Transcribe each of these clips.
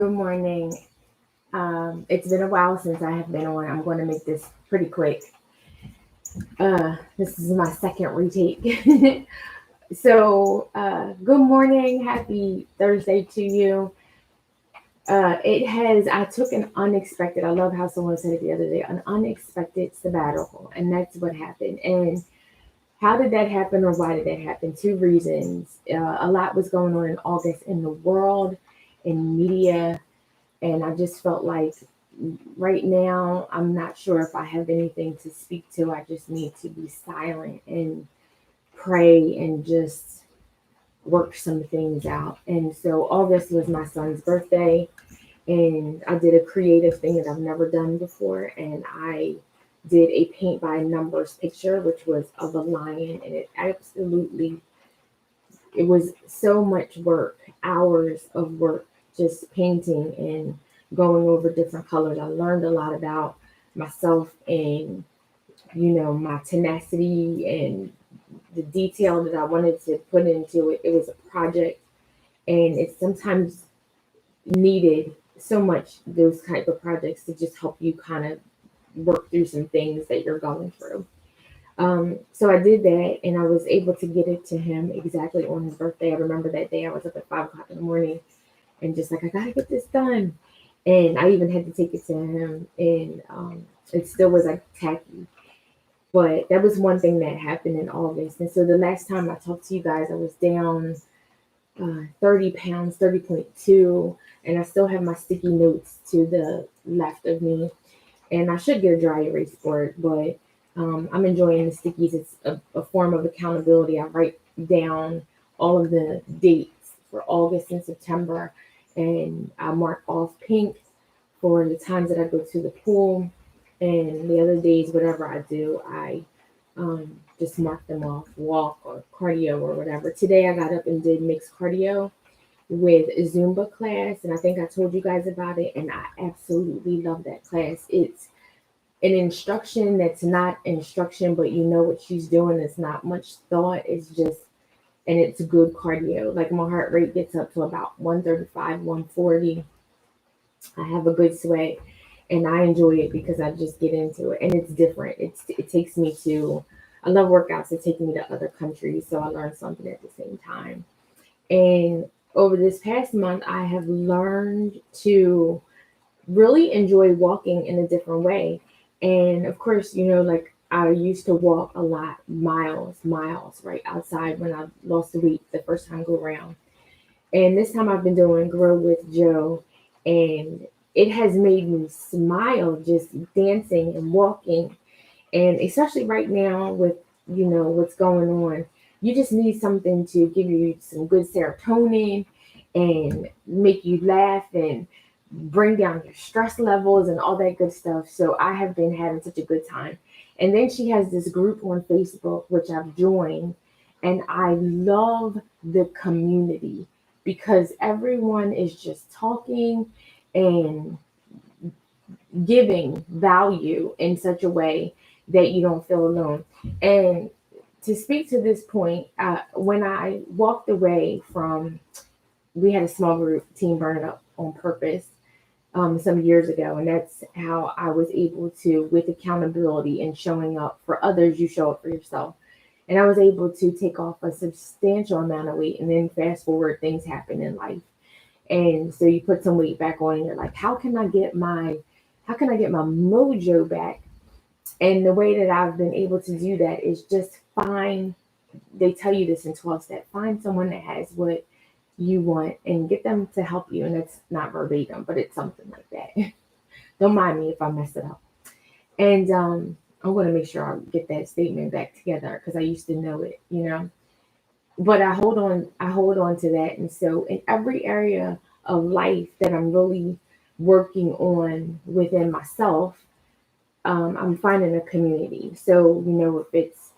Good morning. It's been a while since I have been on. I'm going to make this pretty quick. This is my second retake. Good morning. Happy Thursday to you. I took an unexpected, I love how someone said it the other day, an unexpected sabbatical. And that's what happened. And how did that happen or why did that happen? Two reasons. A lot was going on in August in the world, in media, and I just felt like right now I'm not sure if I have anything to speak to. I just need to be silent and pray and just work some things out. And so August was my son's birthday, and I did a creative thing that I've never done before, and I did a paint by numbers picture, which was of a lion, and it was so much work, hours of work, just painting and going over different colors. I learned a lot about myself and, my tenacity and the detail that I wanted to put into it. It was a project, and it's sometimes needed so much, those type of projects, to just help you kind of work through some things that you're going through. So I did that, and I was able to get it to him exactly on his birthday. I remember that day I was up at 5 o'clock in the morning and just like, I gotta get this done. And I even had to take it to him, and it still was like tacky. But that was one thing that happened in August. And so the last time I talked to you guys, I was down 30 pounds, 30.2, and I still have my sticky notes to the left of me. And I should get a dry erase board, but I'm enjoying the stickies. It's a form of accountability. I write down all of the dates for August and September, and I mark off pink for the times that I go to the pool, and the other days, whatever I do, I just mark them off, walk or cardio or whatever. Today I got up and did mixed cardio with a Zumba class, and I think I told you guys about it, and I absolutely love that class. It's an instruction that's not instruction, but you know what she's doing. It's not much thought. It's just, and it's good cardio. Like my heart rate gets up to about 135, 140. I have a good sweat, and I enjoy it because I just get into it, and it's different. It takes me to. I love workouts that take me to other countries, so I learn something at the same time. And over this past month, I have learned to really enjoy walking in a different way. And of course, like I used to walk a lot, miles, right outside when I lost the weight the first time go around. And this time I've been doing Grow with Joe, and it has made me smile just dancing and walking. And especially right now with, what's going on, you just need something to give you some good serotonin and make you laugh and bring down your stress levels and all that good stuff. So I have been having such a good time. And then she has this group on Facebook, which I've joined, and I love the community because everyone is just talking and giving value in such a way that you don't feel alone. And to speak to this point, when I walked away from, we had a small group, Team Burn It Up on Purpose, some years ago. And that's how I was able to, with accountability and showing up for others, you show up for yourself. And I was able to take off a substantial amount of weight. And then fast forward, things happen in life. And so you put some weight back on and you're like, how can I get my mojo back? And the way that I've been able to do that is just they tell you this in 12 step, find someone that has what you want and get them to help you. And that's not verbatim, but it's something like that. Don't mind me if I mess it up. And I'm going to make sure I get that statement back together because I used to know it. But I hold on to that. And so in every area of life that I'm really working on within myself, I'm finding a community. So, if it's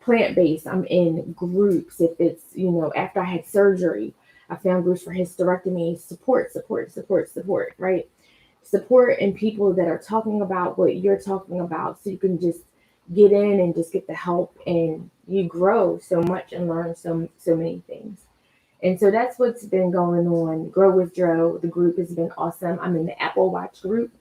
plant based, I'm in groups. If it's, after I had surgery, I found groups for hysterectomy, support, right? Support and people that are talking about what you're talking about so you can just get in and just get the help and you grow so much and learn so many things. And so that's what's been going on. Grow with Dro, the group has been awesome. I'm in the Apple Watch group.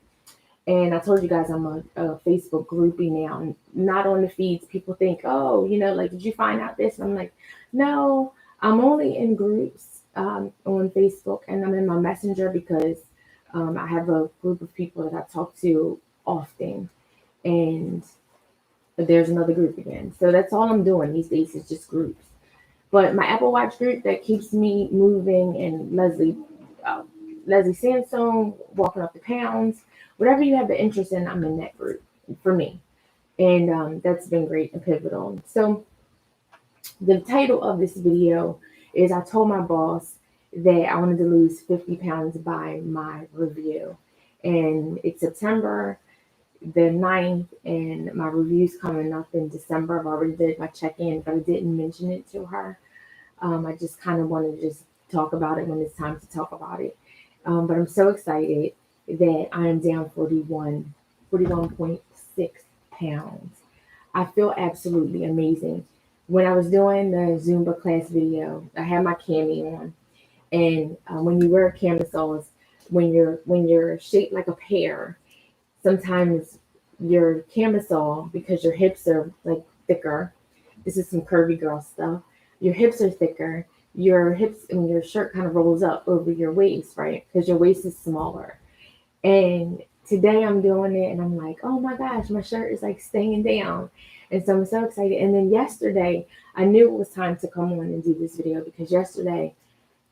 And I told you guys I'm a Facebook groupie now, and not on the feeds. People think, oh, like, did you find out this? And I'm like, no, I'm only in groups on Facebook, and I'm in my Messenger because I have a group of people that I talk to often. And there's another group again. So that's all I'm doing these days is just groups. But my Apple Watch group that keeps me moving, and Leslie Sandstone, walking up the pounds, whatever you have the interest in, I'm in that group for me. And that's been great and pivotal. So the title of this video is I told my boss that I wanted to lose 50 pounds by my review. And it's September the 9th, and my review's coming up in December. I've already did my check-in, but I didn't mention it to her. I just kind of wanted to just talk about it when it's time to talk about it. But I'm so excited that I am down 41.6 pounds. I feel absolutely amazing. When I was doing the Zumba class video, I had my cami on, and when you wear camisoles, when you're shaped like a pear, sometimes your camisole, because your hips are like thicker. This is some curvy girl stuff. Your hips are thicker. Your hips and your shirt kind of rolls up over your waist, right? Because your waist is smaller. And today I'm doing it, and I'm like, oh my gosh, my shirt is like staying down. And so I'm so excited. And then yesterday, I knew it was time to come on and do this video, because yesterday,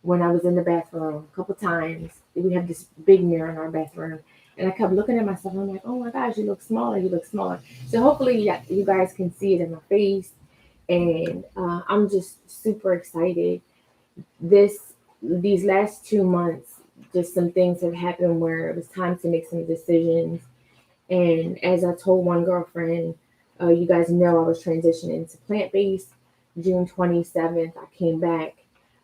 when I was in the bathroom a couple times, we have this big mirror in our bathroom, and I kept looking at myself. And I'm like, oh my gosh, you look smaller. You look smaller. So hopefully you guys can see it in my face. And I'm just super excited. These last 2 months, just some things have happened where it was time to make some decisions. And as I told one girlfriend, you guys know I was transitioning to plant-based. June 27th, I came back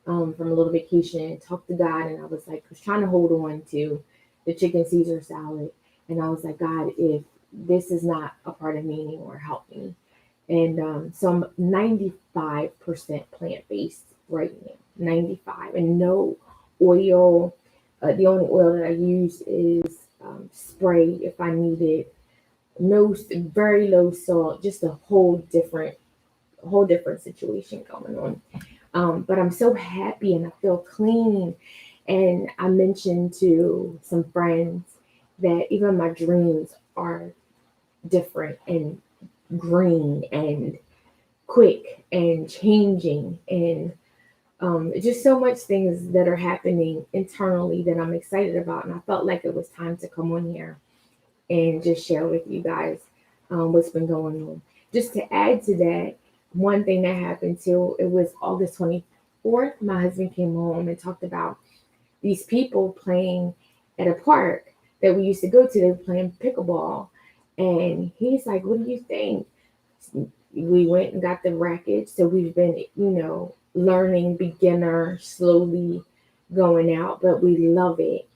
from a little vacation, talked to God, and I was trying to hold on to the chicken Caesar salad. And I was like, God, if this is not a part of me anymore, help me. And so I'm 95% plant-based right now, 95, and no oil. The only oil that I use is spray if I need it. No, very low salt, just a whole different situation going on. But I'm so happy and I feel clean. And I mentioned to some friends that even my dreams are different and green and quick and changing, and just so much things that are happening internally that I'm excited about. And I felt like it was time to come on here and just share with you guys what's been going on. Just to add to that, one thing that happened too, it was August 24th. My husband came home and talked about these people playing at a park that we used to go to. They were playing pickleball. And he's like, what do you think? We went and got the racket. So we've been, learning beginner, slowly going out, but we love it.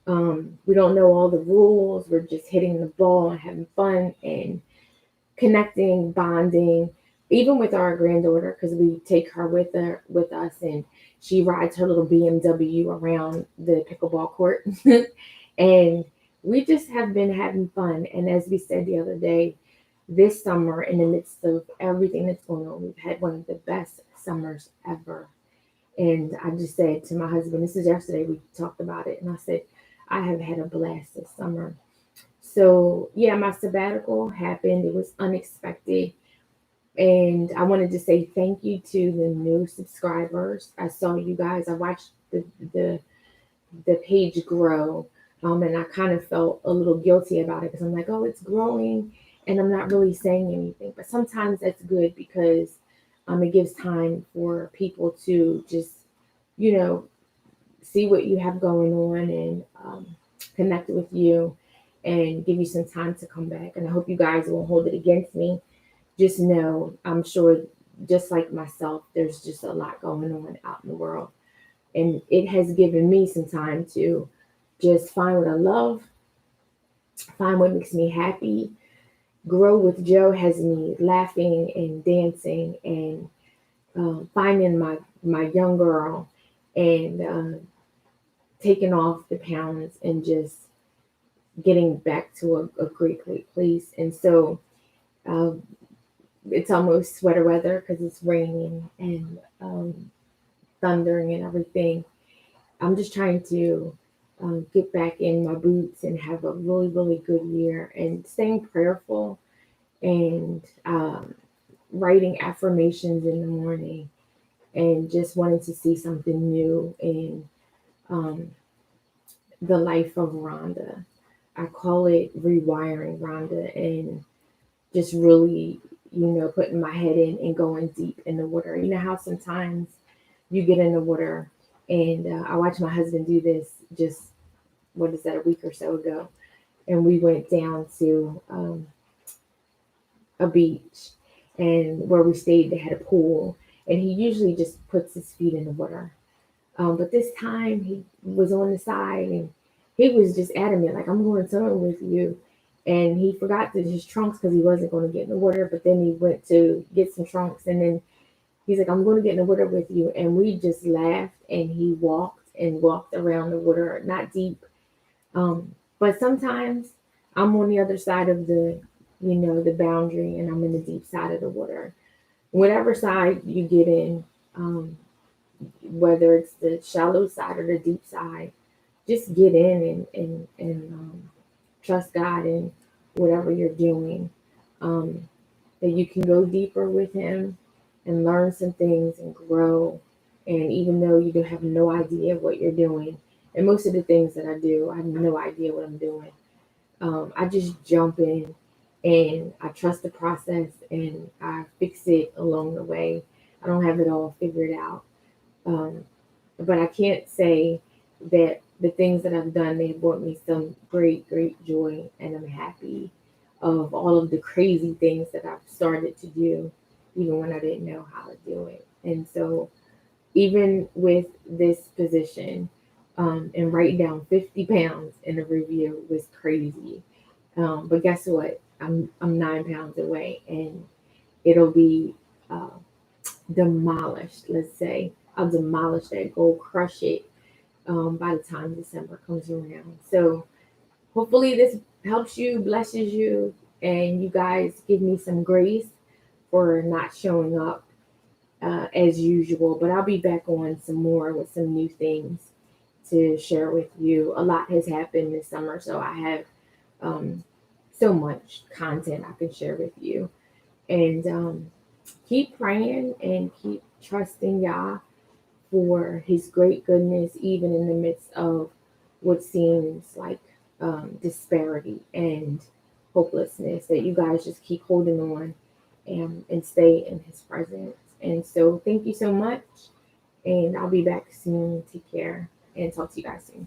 We don't know all the rules. We're just hitting the ball and having fun and connecting, bonding, even with our granddaughter, because we take her with us, and she rides her little BMW around the pickleball court. And we just have been having fun. And as we said the other day, this summer, in the midst of everything that's going on, we've had one of the best summers ever. And I just said to my husband, this is yesterday, we talked about it, and I said, I have had a blast this summer. So yeah, my sabbatical happened. It was unexpected. And I wanted to say thank you to the new subscribers. I saw you guys. I watched the page grow. And I kind of felt a little guilty about it, because I'm like, oh, it's growing and I'm not really saying anything. But sometimes that's good, because it gives time for people to just, see what you have going on, and connect with you and give you some time to come back. And I hope you guys won't hold it against me. Just know, I'm sure, just like myself, there's just a lot going on out in the world. And it has given me some time to just find what I love, find what makes me happy. Grow with Joe has me laughing and dancing and finding my young girl and taking off the pounds and just getting back to a great place. And so uh, it's almost sweater weather because it's raining and thundering and everything. I'm just trying to get back in my boots and have a really good year, and staying prayerful and writing affirmations in the morning, and just wanting to see something new in um, the life of Rhonda. I call it rewiring Rhonda, and just really, putting my head in and going deep in the water. You know how sometimes you get in the water, and I watched my husband do this just, what is that, a week or so ago. And we went down to a beach, and where we stayed, they had a pool. And he usually just puts his feet in the water. But this time he was on the side, and he was just adamant, like, I'm going swimming with you. And he forgot his trunks because he wasn't going to get in the water. But then he went to get some trunks, and then he's like, I'm going to get in the water with you. And we just laughed, and he walked and walked around the water, not deep. But sometimes I'm on the other side of the boundary, and I'm in the deep side of the water. Whatever side you get in, um, whether it's the shallow side or the deep side, just get in and trust God in whatever you're doing. Um, that you can go deeper with Him and learn some things and grow. And even though you don't have no idea what you're doing, and most of the things that I do, I have no idea what I'm doing. I just jump in and I trust the process and I fix it along the way. I don't have it all figured out. Um, but I can't say that the things that I've done, they brought me some great joy, and I'm happy of all of the crazy things that I've started to do, even when I didn't know how to do it. And so, even with this position, and writing down 50 pounds in a review was crazy. But guess what? I'm 9 pounds away, and it'll be uh, demolished. Let's say I'll demolish that goal, crush it by the time December comes around. So hopefully this helps you, blesses you, and you guys give me some grace for not showing up as usual. But I'll be back on some more with some new things to share with you. A lot has happened this summer, so I have um, so much content I can share with you. And keep praying and keep trusting Yah for His great goodness, even in the midst of what seems like disparity and hopelessness. That you guys just keep holding on and stay in His presence. And so, thank you so much. And I'll be back soon. Take care and talk to you guys soon.